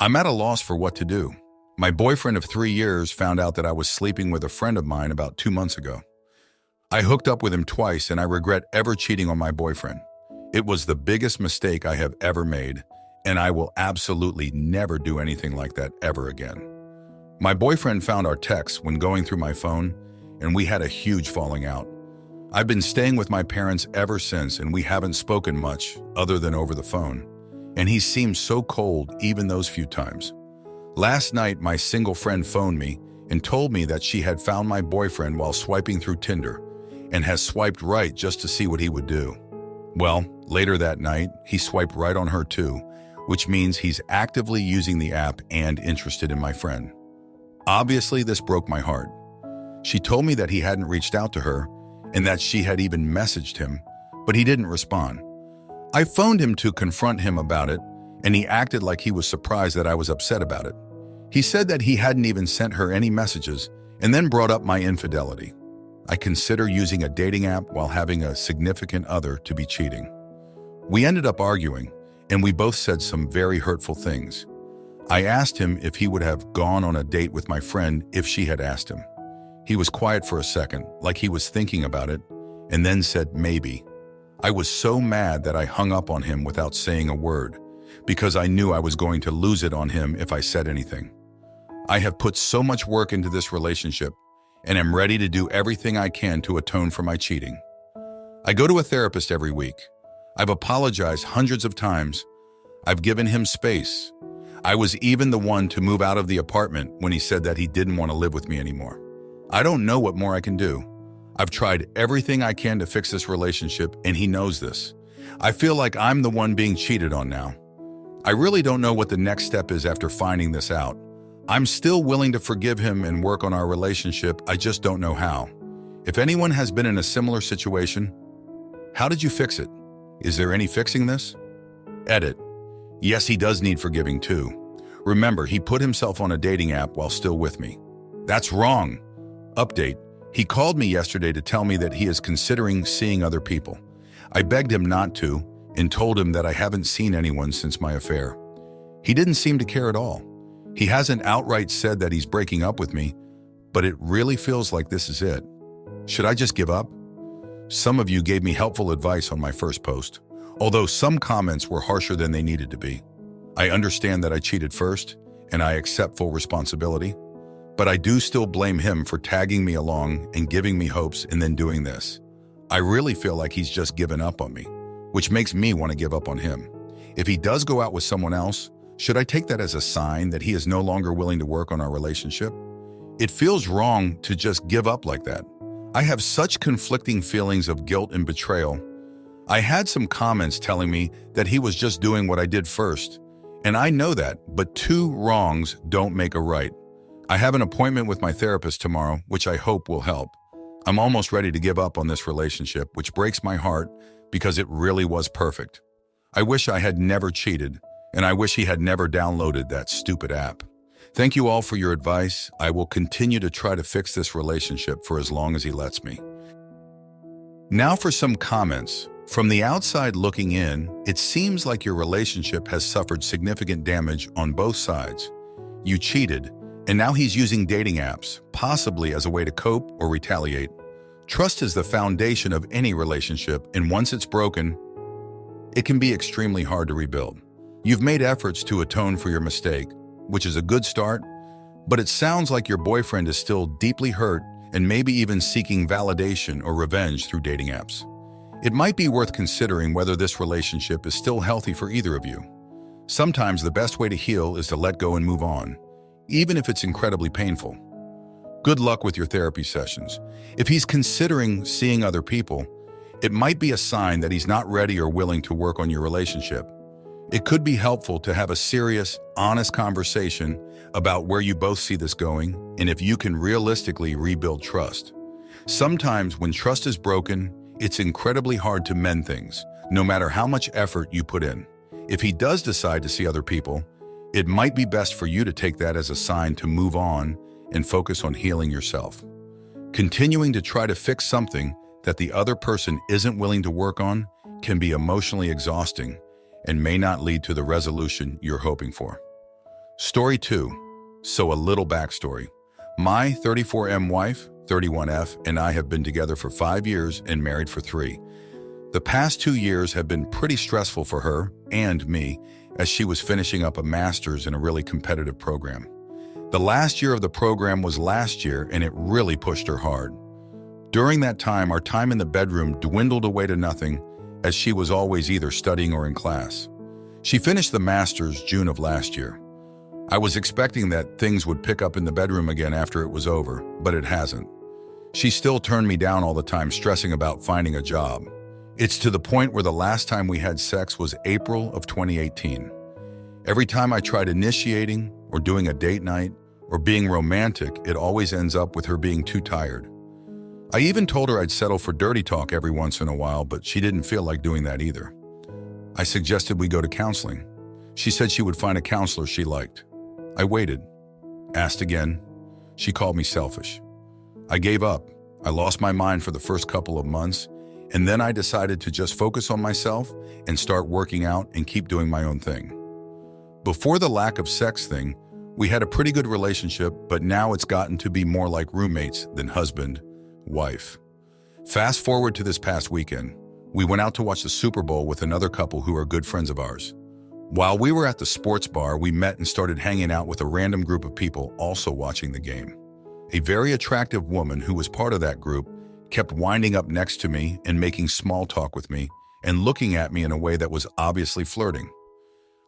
I'm at a loss for what to do. My boyfriend of 3 years found out that I was sleeping with a friend of mine about 2 months ago. I hooked up with him twice and I regret ever cheating on my boyfriend. It was the biggest mistake I have ever made, and I will absolutely never do anything like that ever again. My boyfriend found our texts when going through my phone, and we had a huge falling out. I've been staying with my parents ever since, and we haven't spoken much other than over the phone. And he seemed so cold even those few times. Last night, my single friend phoned me and told me that she had found my boyfriend while swiping through Tinder and has swiped right just to see what he would do. Well, later that night, he swiped right on her too, which means he's actively using the app and interested in my friend. Obviously, this broke my heart. She told me that he hadn't reached out to her and that she had even messaged him, but he didn't respond. I phoned him to confront him about it, and he acted like he was surprised that I was upset about it. He said that he hadn't even sent her any messages and then brought up my infidelity. I consider using a dating app while having a significant other to be cheating. We ended up arguing, and we both said some very hurtful things. I asked him if he would have gone on a date with my friend if she had asked him. He was quiet for a second, like he was thinking about it, and then said maybe. I was so mad that I hung up on him without saying a word, because I knew I was going to lose it on him if I said anything. I have put so much work into this relationship, and am ready to do everything I can to atone for my cheating. I go to a therapist every week. I've apologized hundreds of times. I've given him space. I was even the one to move out of the apartment when he said that he didn't want to live with me anymore. I don't know what more I can do. I've tried everything I can to fix this relationship, and he knows this. I feel like I'm the one being cheated on now. I really don't know what the next step is after finding this out. I'm still willing to forgive him and work on our relationship, I just don't know how. If anyone has been in a similar situation, how did you fix it? Is there any fixing this? Edit. Yes, he does need forgiving too. Remember, he put himself on a dating app while still with me. That's wrong. Update. He called me yesterday to tell me that he is considering seeing other people. I begged him not to and told him that I haven't seen anyone since my affair. He didn't seem to care at all. He hasn't outright said that he's breaking up with me, but it really feels like this is it. Should I just give up? Some of you gave me helpful advice on my first post, although some comments were harsher than they needed to be. I understand that I cheated first, and I accept full responsibility. But I do still blame him for tagging me along and giving me hopes and then doing this. I really feel like he's just given up on me, which makes me want to give up on him. If he does go out with someone else, should I take that as a sign that he is no longer willing to work on our relationship? It feels wrong to just give up like that. I have such conflicting feelings of guilt and betrayal. I had some comments telling me that he was just doing what I did first, and I know that, but two wrongs don't make a right. I have an appointment with my therapist tomorrow, which I hope will help. I'm almost ready to give up on this relationship, which breaks my heart because it really was perfect. I wish I had never cheated, and I wish he had never downloaded that stupid app. Thank you all for your advice. I will continue to try to fix this relationship for as long as he lets me. Now for some comments. From the outside looking in, it seems like your relationship has suffered significant damage on both sides. You cheated, and now he's using dating apps, possibly as a way to cope or retaliate. Trust is the foundation of any relationship, and once it's broken, it can be extremely hard to rebuild. You've made efforts to atone for your mistake, which is a good start, but it sounds like your boyfriend is still deeply hurt and maybe even seeking validation or revenge through dating apps. It might be worth considering whether this relationship is still healthy for either of you. Sometimes the best way to heal is to let go and move on, even if it's incredibly painful. Good luck with your therapy sessions. If he's considering seeing other people, it might be a sign that he's not ready or willing to work on your relationship. It could be helpful to have a serious, honest conversation about where you both see this going and if you can realistically rebuild trust. Sometimes when trust is broken, it's incredibly hard to mend things, no matter how much effort you put in. If he does decide to see other people, it might be best for you to take that as a sign to move on and focus on healing yourself. Continuing to try to fix something that the other person isn't willing to work on can be emotionally exhausting and may not lead to the resolution you're hoping for. Story 2. So a little backstory. My 34M wife, 31F, and I have been together for 5 years and married for 3. The past 2 years have been pretty stressful for her and me as she was finishing up a master's in a really competitive program. The last year of the program was last year and it really pushed her hard. During that time, our time in the bedroom dwindled away to nothing as she was always either studying or in class. She finished the master's June of last year. I was expecting that things would pick up in the bedroom again after it was over, but it hasn't. She still turned me down all the time, stressing about finding a job. It's to the point where the last time we had sex was April of 2018. Every time I tried initiating or doing a date night or being romantic, it always ends up with her being too tired. I even told her I'd settle for dirty talk every once in a while, but she didn't feel like doing that either. I suggested we go to counseling. She said she would find a counselor she liked. I waited, asked again. She called me selfish. I gave up. I lost my mind for the first couple of months, and then I decided to just focus on myself and start working out and keep doing my own thing. Before the lack of sex thing, we had a pretty good relationship, but now it's gotten to be more like roommates than husband, wife. Fast forward to this past weekend. We went out to watch the Super Bowl with another couple who are good friends of ours. While we were at the sports bar, we met and started hanging out with a random group of people also watching the game. A very attractive woman who was part of that group kept winding up next to me and making small talk with me and looking at me in a way that was obviously flirting.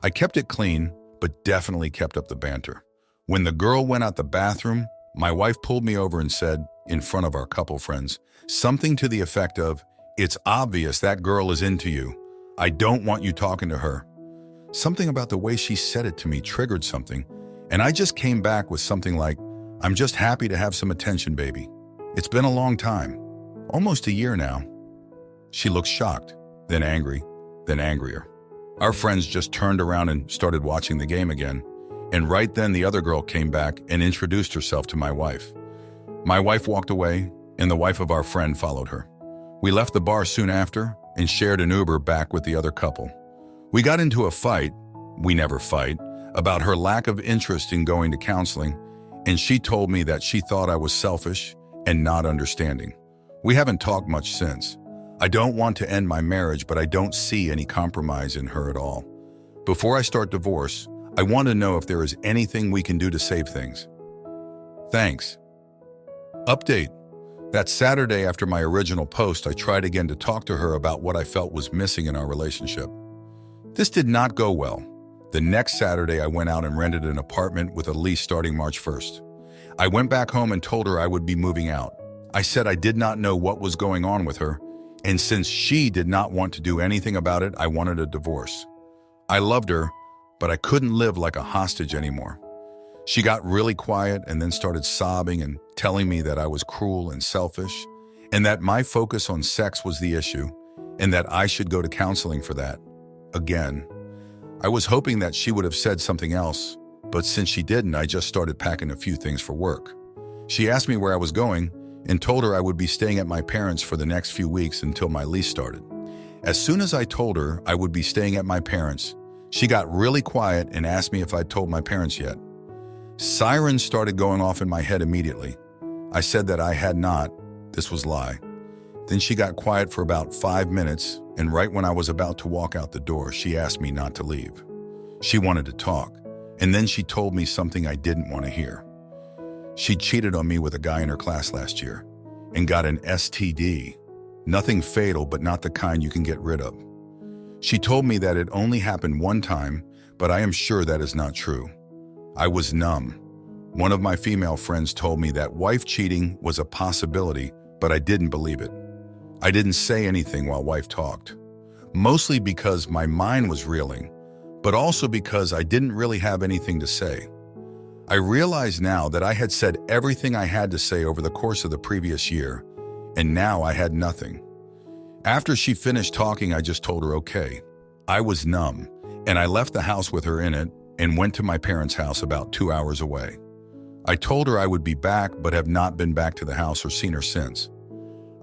I kept it clean, but definitely kept up the banter. When the girl went out the bathroom, my wife pulled me over and said, in front of our couple friends, something to the effect of, "It's obvious that girl is into you. I don't want you talking to her." Something about the way she said it to me triggered something, and I just came back with something like, "I'm just happy to have some attention, baby. It's been a long time. Almost a year now." She looked shocked, then angry, then angrier. Our friends just turned around and started watching the game again, and right then the other girl came back and introduced herself to my wife. My wife walked away, and the wife of our friend followed her. We left the bar soon after and shared an Uber back with the other couple. We got into a fight, we never fight, about her lack of interest in going to counseling, and she told me that she thought I was selfish and not understanding. We haven't talked much since. I don't want to end my marriage, but I don't see any compromise in her at all. Before I start divorce, I want to know if there is anything we can do to save things. Thanks. Update. That Saturday after my original post, I tried again to talk to her about what I felt was missing in our relationship. This did not go well. The next Saturday, I went out and rented an apartment with a lease starting March 1st. I went back home and told her I would be moving out. I said I did not know what was going on with her, and since she did not want to do anything about it, I wanted a divorce. I loved her, but I couldn't live like a hostage anymore. She got really quiet and then started sobbing and telling me that I was cruel and selfish, and that my focus on sex was the issue, and that I should go to counseling for that. Again, I was hoping that she would have said something else, but since she didn't, I just started packing a few things for work. She asked me where I was going and told her I would be staying at my parents' for the next few weeks until my lease started. As soon as I told her I would be staying at my parents', she got really quiet and asked me if I'd told my parents yet. Sirens started going off in my head immediately. I said that I had not. This was a lie. Then she got quiet for about 5 minutes, and right when I was about to walk out the door, she asked me not to leave. She wanted to talk, and then she told me something I didn't want to hear. She cheated on me with a guy in her class last year and got an STD. Nothing fatal, but not the kind you can get rid of. She told me that it only happened one time, but I am sure that is not true. I was numb. One of my female friends told me that wife cheating was a possibility, but I didn't believe it. I didn't say anything while wife talked, mostly because my mind was reeling, but also because I didn't really have anything to say. I realize now that I had said everything I had to say over the course of the previous year, and now I had nothing. After she finished talking, I just told her okay. I was numb, and I left the house with her in it and went to my parents' house about 2 hours away. I told her I would be back, but have not been back to the house or seen her since.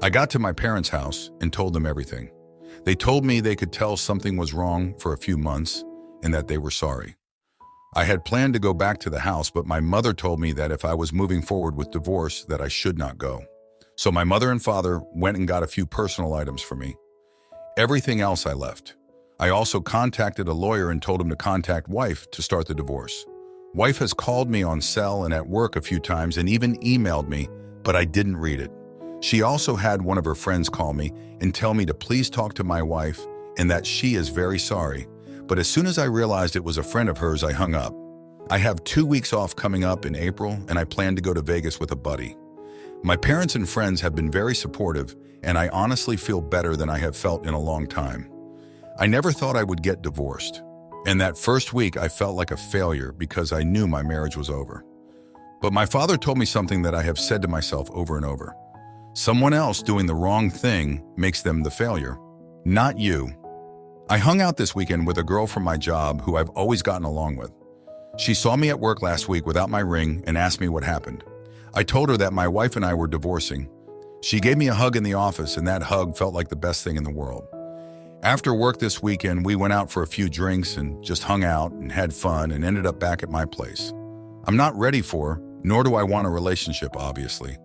I got to my parents' house and told them everything. They told me they could tell something was wrong for a few months and that they were sorry. I had planned to go back to the house, but my mother told me that if I was moving forward with divorce, that I should not go. So my mother and father went and got a few personal items for me. Everything else I left. I also contacted a lawyer and told him to contact wife to start the divorce. Wife has called me on cell and at work a few times and even emailed me, but I didn't read it. She also had one of her friends call me and tell me to please talk to my wife and that she is very sorry. But as soon as I realized it was a friend of hers, I hung up. I have 2 weeks off coming up in April, and I plan to go to Vegas with a buddy. My parents and friends have been very supportive, and I honestly feel better than I have felt in a long time. I never thought I would get divorced. And that first week, I felt like a failure because I knew my marriage was over. But my father told me something that I have said to myself over and over. Someone else doing the wrong thing makes them the failure, not you. I hung out this weekend with a girl from my job who I've always gotten along with. She saw me at work last week without my ring and asked me what happened. I told her that my wife and I were divorcing. She gave me a hug in the office, and that hug felt like the best thing in the world. After work this weekend, we went out for a few drinks and just hung out and had fun and ended up back at my place. I'm not ready for, nor do I want a relationship, obviously.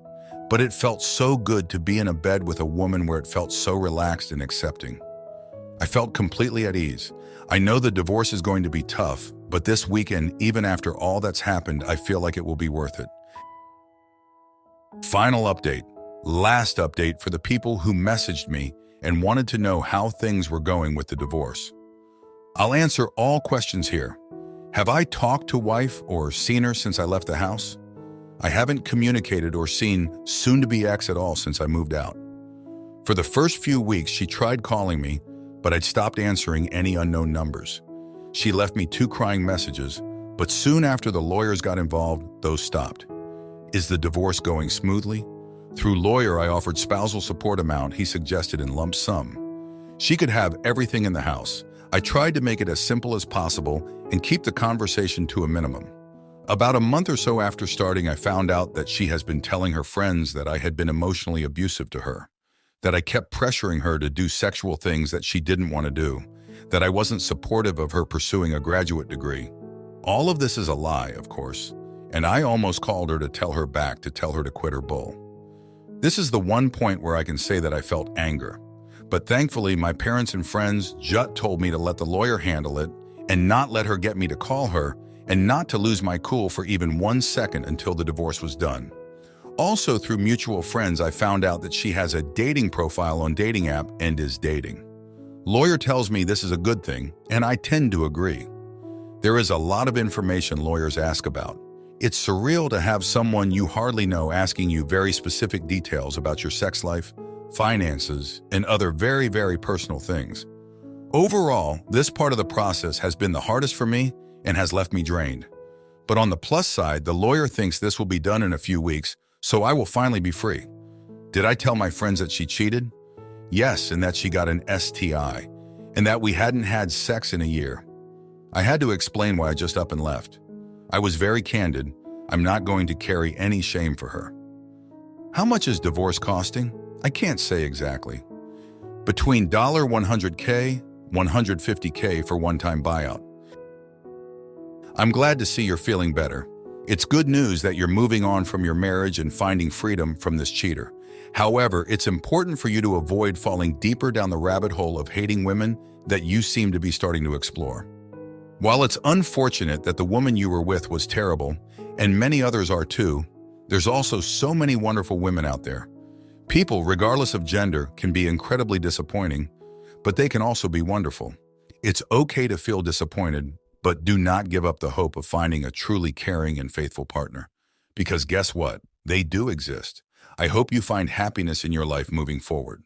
But it felt so good to be in a bed with a woman where it felt so relaxed and accepting. I felt completely at ease. I know the divorce is going to be tough, but this weekend, even after all that's happened, I feel like it will be worth it. Final update. Last update for the people who messaged me and wanted to know how things were going with the divorce. I'll answer all questions here. Have I talked to wife or seen her since I left the house? I haven't communicated or seen soon-to-be ex at all since I moved out. For the first few weeks, she tried calling me, but I'd stopped answering any unknown numbers. She left me 2 crying messages, but soon after the lawyers got involved, those stopped. Is the divorce going smoothly? Through lawyer, I offered spousal support amount he suggested in lump sum. She could have everything in the house. I tried to make it as simple as possible and keep the conversation to a minimum. About a month or so after starting, I found out that she has been telling her friends that I had been emotionally abusive to her, that I kept pressuring her to do sexual things that she didn't want to do, that I wasn't supportive of her pursuing a graduate degree. All of this is a lie, of course, and I almost called her to tell her back, to tell her to quit her bull. This is the one point where I can say that I felt anger. But thankfully, my parents and friends just told me to let the lawyer handle it and not let her get me to call her and not to lose my cool for even 1 second until the divorce was done. Also, through mutual friends, I found out that she has a dating profile on dating app and is dating. Lawyer tells me this is a good thing, and I tend to agree. There is a lot of information lawyers ask about. It's surreal to have someone you hardly know asking you very specific details about your sex life, finances, and other very, very personal things. Overall, this part of the process has been the hardest for me and has left me drained. But on the plus side, the lawyer thinks this will be done in a few weeks, so I will finally be free. Did I tell my friends that she cheated? Yes, and that she got an STI, and that we hadn't had sex in a year. I had to explain why I just up and left. I was very candid. I'm not going to carry any shame for her. How much is divorce costing? I can't say exactly. Between $100K, $150K for one-time buyout. I'm glad to see you're feeling better. It's good news that you're moving on from your marriage and finding freedom from this cheater. However, it's important for you to avoid falling deeper down the rabbit hole of hating women that you seem to be starting to explore. While it's unfortunate that the woman you were with was terrible, and many others are too, there's also so many wonderful women out there. People, regardless of gender, can be incredibly disappointing, but they can also be wonderful. It's okay to feel disappointed, but do not give up the hope of finding a truly caring and faithful partner. Because guess what? They do exist. I hope you find happiness in your life moving forward.